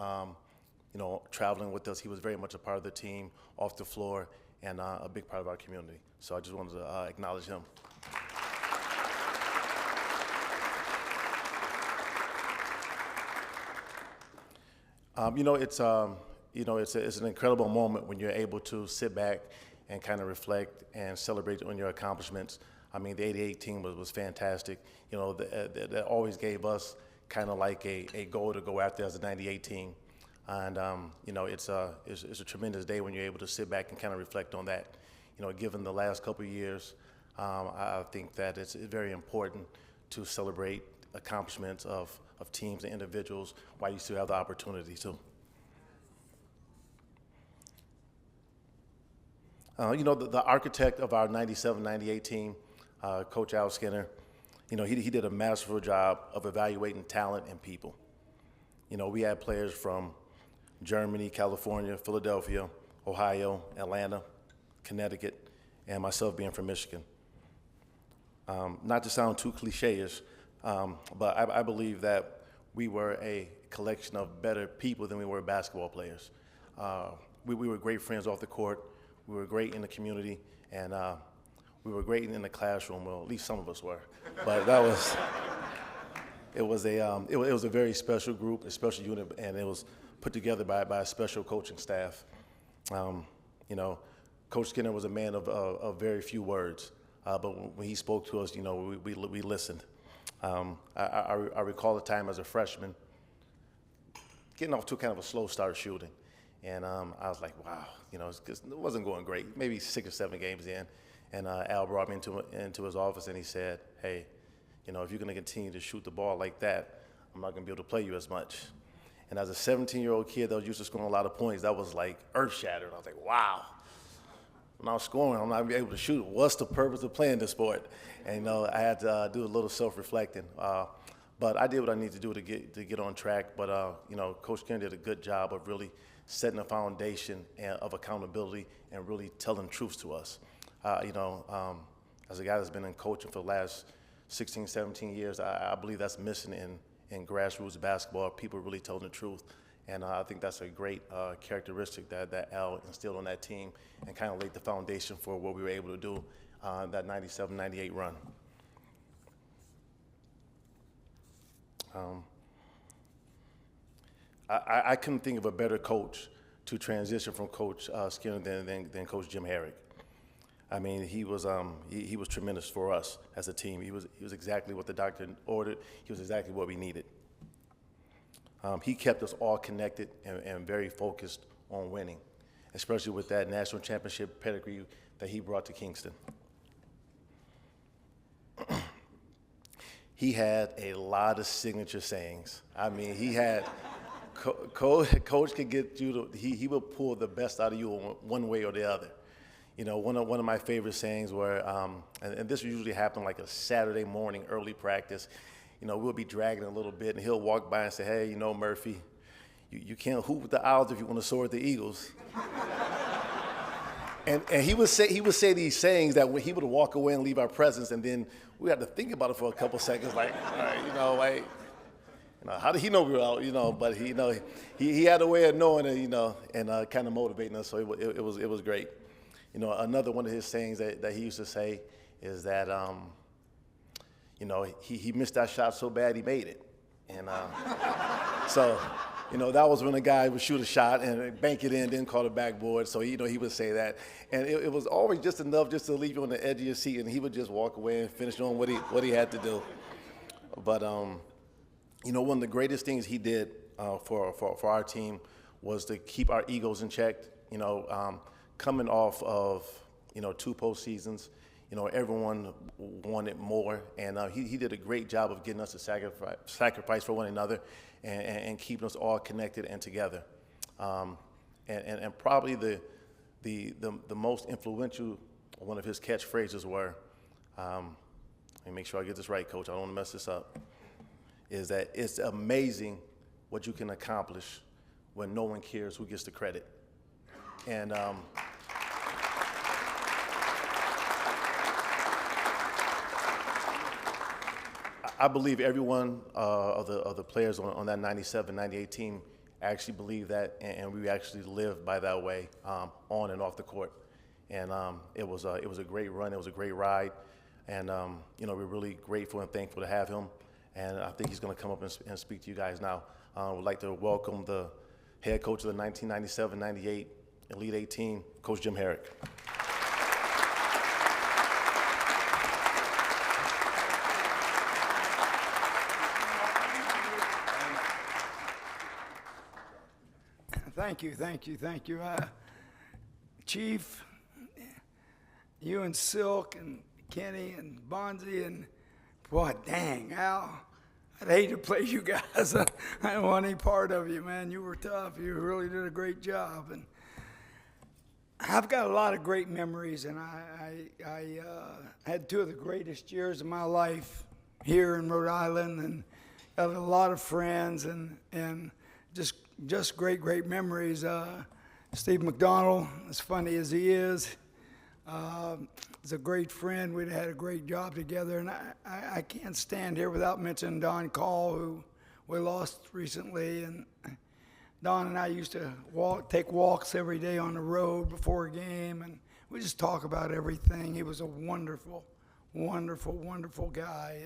traveling with us. He was very much a part of the team, off the floor, and a big part of our community. So I just wanted to acknowledge him. It's an incredible moment when you're able to sit back and kind of reflect and celebrate on your accomplishments. I mean, the '88 team was fantastic. You know, that always gave us kind of like a goal to go after as a '98 team. And it's a tremendous day when you're able to sit back and kind of reflect on that. You know, given the last couple of years, I think that it's very important to celebrate accomplishments of teams and individuals while you still have the opportunity to. The architect of our 97-98 team, Coach Al Skinner, he did a masterful job of evaluating talent and people. You know, we had players from Germany, California, Philadelphia, Ohio, Atlanta, Connecticut, and myself being from Michigan. Not to sound too cliche-ish, but I believe that we were a collection of better people than we were basketball players. We were great friends off the court. We were great in the community, and we were great in the classroom. Well, at least some of us were. But it was a very special group, a special unit, and it was put together by a special coaching staff. Coach Skinner was a man of very few words, but when he spoke to us, we listened. I recall a time as a freshman getting off to kind of a slow start shooting. And I was like, wow, it wasn't going great, maybe 6 or 7 games in. And Al brought me into his office and he said, hey, if you're going to continue to shoot the ball like that, I'm not going to be able to play you as much. And as a 17-year-old kid that was used to scoring a lot of points, that was like earth-shattering. I was like, wow. When I was scoring, I'm not able to shoot. What's the purpose of playing this sport? And I had to do a little self-reflecting. But I did what I needed to do to get on track. But Coach Skinner did a good job of really setting a foundation of accountability and really telling truths to us. As a guy that's been in coaching for the last 16, 17 years, I believe that's missing in grassroots basketball, people really telling the truth. And I think that's a great characteristic that Al instilled on that team and kind of laid the foundation for what we were able to do that 97-98 run. I couldn't think of a better coach to transition from Coach Skinner than Coach Jim Herrick. I mean, he was tremendous for us as a team. He was exactly what the doctor ordered. He was exactly what we needed. He kept us all connected and very focused on winning, especially with that national championship pedigree that he brought to Kingston. He had a lot of signature sayings. I mean, he had Coach could get you to, he would pull the best out of you one way or the other. One of my favorite sayings were, and this usually happened like a Saturday morning early practice. We'll be dragging a little bit, and he'll walk by and say, hey, Murphy, you can't hoop with the Owls if you want to soar with the Eagles. and he would say these sayings that he would walk away and leave our presence, and then we had to think about it for a couple seconds, like, all right, How did he know we were out? But he had a way of knowing it, and kind of motivating us. So it was great. Another one of his sayings that he used to say is that he missed that shot so bad he made it, and so that was when a guy would shoot a shot and bank it in, then call it backboard. So he would say that, and it was always just enough just to leave you on the edge of your seat, and he would just walk away and finish on what he had to do. But one of the greatest things he did for our team was to keep our egos in check. Coming off of 2 postseasons, everyone wanted more, and he did a great job of getting us to sacrifice for one another and keeping us all connected and together. And probably the most influential one of his catchphrases were, let me make sure I get this right, Coach, I don't want to mess this up, is that it's amazing what you can accomplish when no one cares who gets the credit. And I believe every one of the players on that 97, 98 team actually believe that, and we actually live by that way on and off the court. And it was a great run. It was a great ride. And we're really grateful and thankful to have him. And I think he's going to come up and speak to you guys now. We'd like to welcome the head coach of the 1997-98 Elite 8 team, Coach Jim Herrick. Thank you. Chief, you and Silk and Kenny and Bonzi and, boy, dang, Al, I'd hate to play you guys. I don't want any part of you, man. You were tough. You really did a great job. And I've got a lot of great memories, and I had 2 of the greatest years of my life here in Rhode Island, and got a lot of friends and just great memories. Steve McDonald, as funny as he is a great friend. We'd had a great job together, and I can't stand here without mentioning Don Call, who we lost recently. And Don and I used to take walks every day on the road before a game, and we just talk about everything. He was a wonderful guy,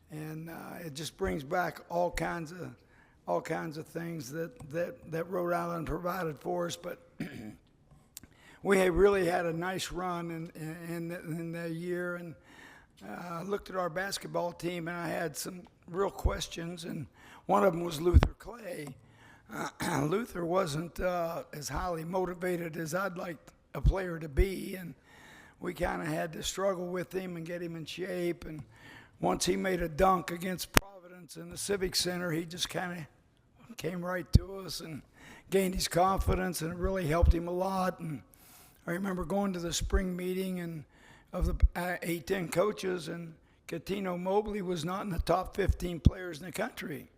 and it just brings back all kinds of things that Rhode Island provided for us. But we really had a nice run in that year, and I looked at our basketball team, and I had some real questions, and one of them was Luther Clay. Luther wasn't as highly motivated as I'd like a player to be, and we kind of had to struggle with him and get him in shape. And once he made a dunk against Providence in the Civic Center, he just kind of came right to us and gained his confidence, and it really helped him a lot. And I remember going to the spring meeting and of the A-10 coaches, and Catino Mobley was not in the top 15 players in the country.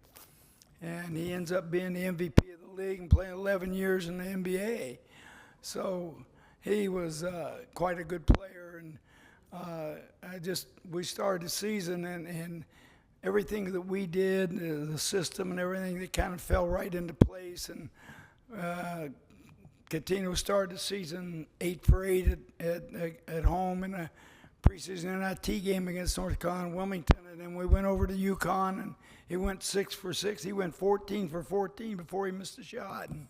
And he ends up being the MVP of the league and playing 11 years in the NBA. So he was quite a good player. And we started the season, and everything that we did, the system and everything, that kind of fell right into place. And Catino started the season 8 for 8 at home in a preseason NIT game against North Carolina Wilmington, and then we went over to UConn, and he went 6 for 6. He went 14 for 14 before he missed a shot, and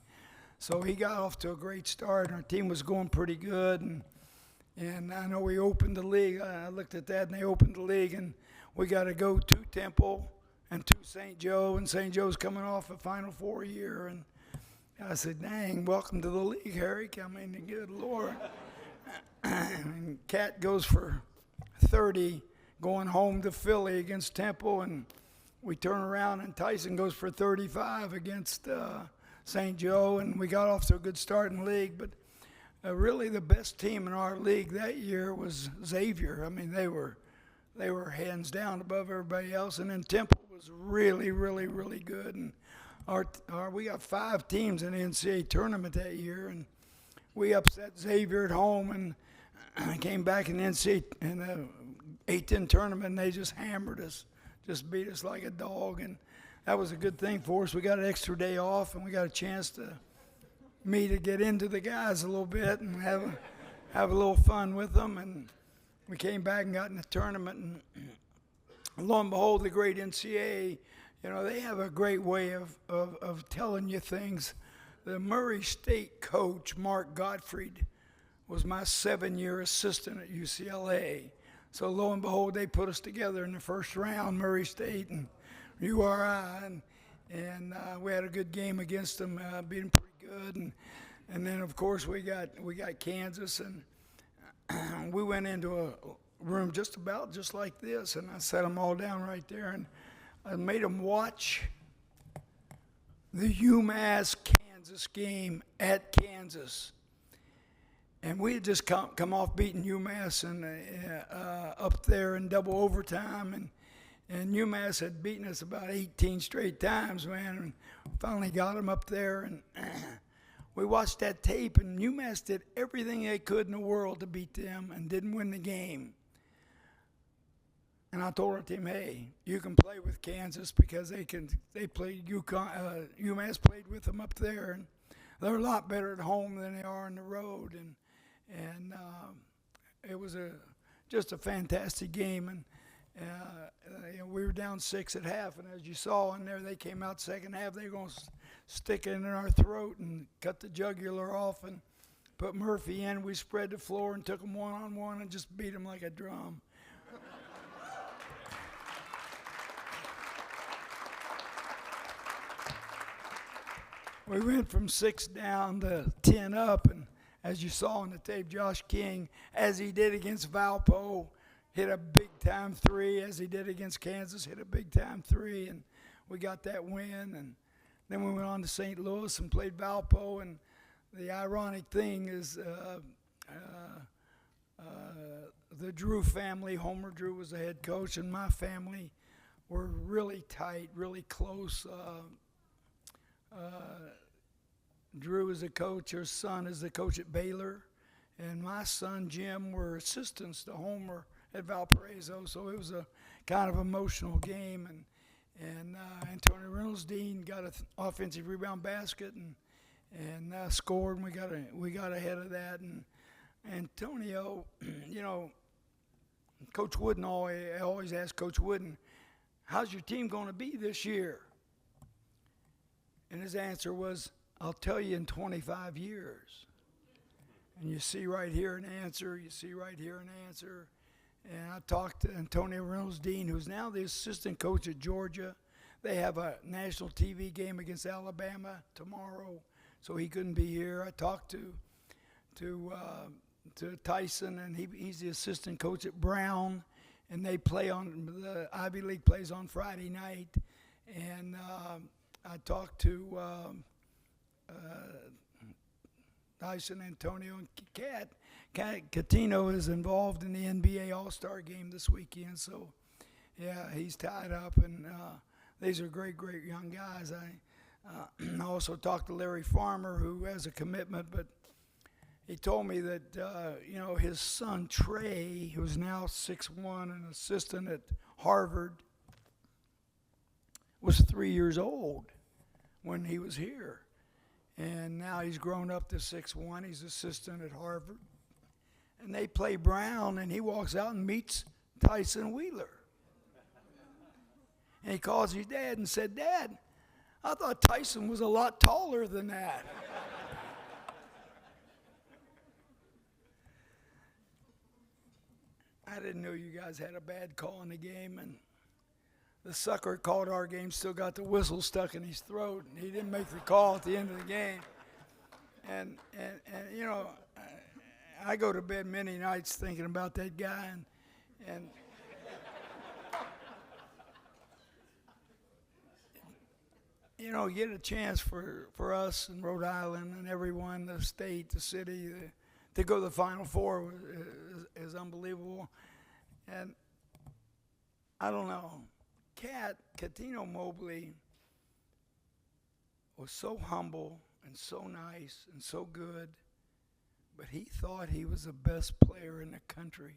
so he got off to a great start. And our team was going pretty good, and I know we opened the league. I looked at that, and they opened the league, and we got to go to Temple and to St. Joe, and St. Joe's coming off a Final Four year, and I said, dang, welcome to the league, Harry. I mean, good Lord. And Cat goes for 30 going home to Philly against Temple, and we turn around and Tyson goes for 35 against St. Joe, and we got off to a good start in the league. But really the best team in our league that year was Xavier. I mean, they were hands down above everybody else, and then Temple was really good. And we got 5 teams in the NCAA tournament that year, and we upset Xavier at home, and came back in the NCAA in the A-10 tournament, and they just hammered us, just beat us like a dog. And that was a good thing for us. We got an extra day off, and we got a chance to get into the guys a little bit and have a little fun with them. And we came back and got in the tournament, and lo and behold, the great NCAA, they have a great way of telling you things. The Murray State coach, Mark Gottfried, was my 7-year assistant at UCLA. So lo and behold, they put us together in the first round, Murray State and URI, and we had a good game against them, beat them pretty good. And then of course we got Kansas, and we went into a room just like this, and I set them all down right there, and I made them watch the UMass-Kansas game at Kansas. And we had just come off beating UMass up there in double overtime, and UMass had beaten us about 18 straight times, man, and finally got them up there. And we watched that tape, and UMass did everything they could in the world to beat them and didn't win the game. And I told our team, hey, you can play with Kansas because they played UMass played with them up there, and they're a lot better at home than they are on the road. And it was just a fantastic game. And we were down 6 at half, and as you saw in there, they came out second half. They were going to stick it in our throat and cut the jugular off and put Murphy in. We spread the floor and took them one-on-one and just beat them like a drum. We went from 6 down to 10 up, and as you saw on the tape, Josh King, as he did against Valpo, hit a big-time 3. As he did against Kansas, hit a big-time 3, and we got that win. And then we went on to St. Louis and played Valpo, and the ironic thing is the Drew family, Homer Drew was the head coach, and my family were really tight, really close. Drew is the coach, her son is the coach at Baylor, and my son Jim were assistants to Homer at Valparaiso, so it was a kind of emotional game. And Antonio Reynolds-Dean got an offensive rebound basket and scored, and we got ahead of that. And Antonio, Coach Wooden always asked Coach Wooden, how's your team going to be this year? And his answer was, I'll tell you in 25 years. And you see right here an answer, you see right here an answer. And I talked to Antonio Reynolds-Dean, who's now the assistant coach at Georgia. They have a national TV game against Alabama tomorrow, so he couldn't be here. I talked to Tyson, and he's the assistant coach at Brown, and they play the Ivy League plays on Friday night. And I talked to Tyson, Antonio, and Catino is involved in the NBA All-Star game this weekend. So, yeah, he's tied up, and these are great young guys. I also talked to Larry Farmer, who has a commitment, but he told me that, his son Trey, who's now 6'1", an assistant at Harvard, was 3 years old when he was here. And now he's grown up to 6'1". He's assistant at Harvard. And they play Brown, and he walks out and meets Tyson Wheeler. And he calls his dad and said, Dad, I thought Tyson was a lot taller than that. I didn't know you guys had a bad call in the game, and the sucker called our game still got the whistle stuck in his throat, and he didn't make the call at the end of the game. And I go to bed many nights thinking about that guy, and get a chance for us in Rhode Island and everyone, the state, the city, to go to the Final Four is unbelievable. And I don't know. Catino Mobley was so humble and so nice and so good, but he thought he was the best player in the country,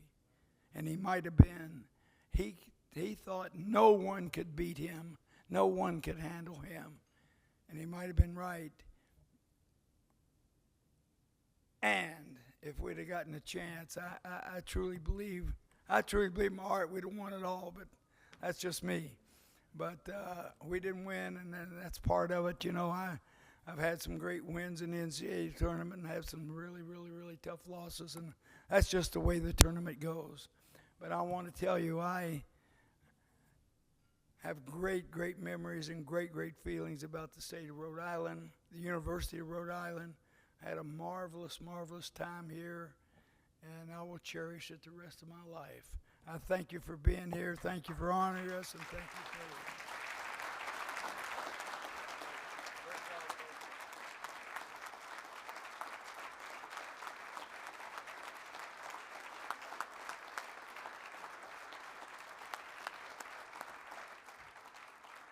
and he might have been. He thought no one could beat him, No one could handle him. And he might have been right. And if we'd have gotten a chance, I truly believe in my heart we'd have won it all, but that's just me. But we didn't win, and that's part of it. You know, I've had some great wins in the NCAA tournament and have some really, really, really tough losses, and that's just the way the tournament goes. But I want to tell you, I have great, great memories and great, great feelings about the state of Rhode Island, the University of Rhode Island. I had a marvelous, marvelous time here, and I will cherish it the rest of my life. I thank you for being here. Thank you for honoring us, and thank you for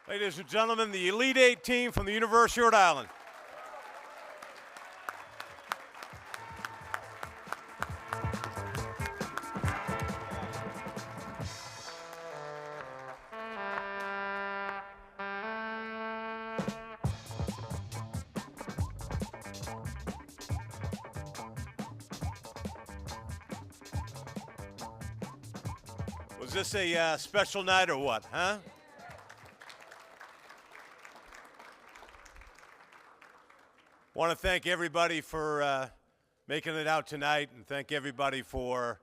Ladies and gentlemen, the Elite Eight team from the University of Rhode Island. Was this a special night or what, huh? Want to thank everybody for making it out tonight, and thank everybody for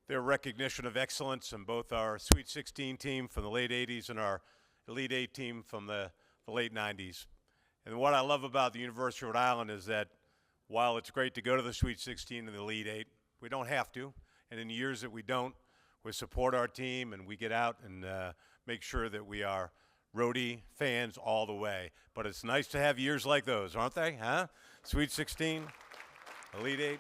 their recognition of excellence in both our Sweet 16 team from the late 80s and our Elite Eight team from the late 90s. And what I love about the University of Rhode Island is that while it's great to go to the Sweet 16 and the Elite Eight, we don't have to. And in the years that we don't, we support our team and we get out and make sure that we are Rhodey fans all the way. But it's nice to have years like those, aren't they, huh? Sweet 16, Elite Eight.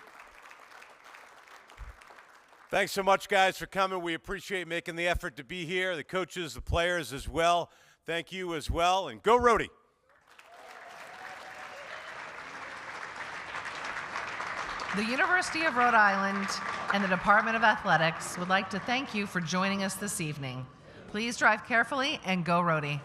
Thanks so much, guys, for coming. We appreciate making the effort to be here. The coaches, the players as well. Thank you as well, and go Rhodey. The University of Rhode Island and the Department of Athletics would like to thank you for joining us this evening. Please drive carefully and go Rhodey.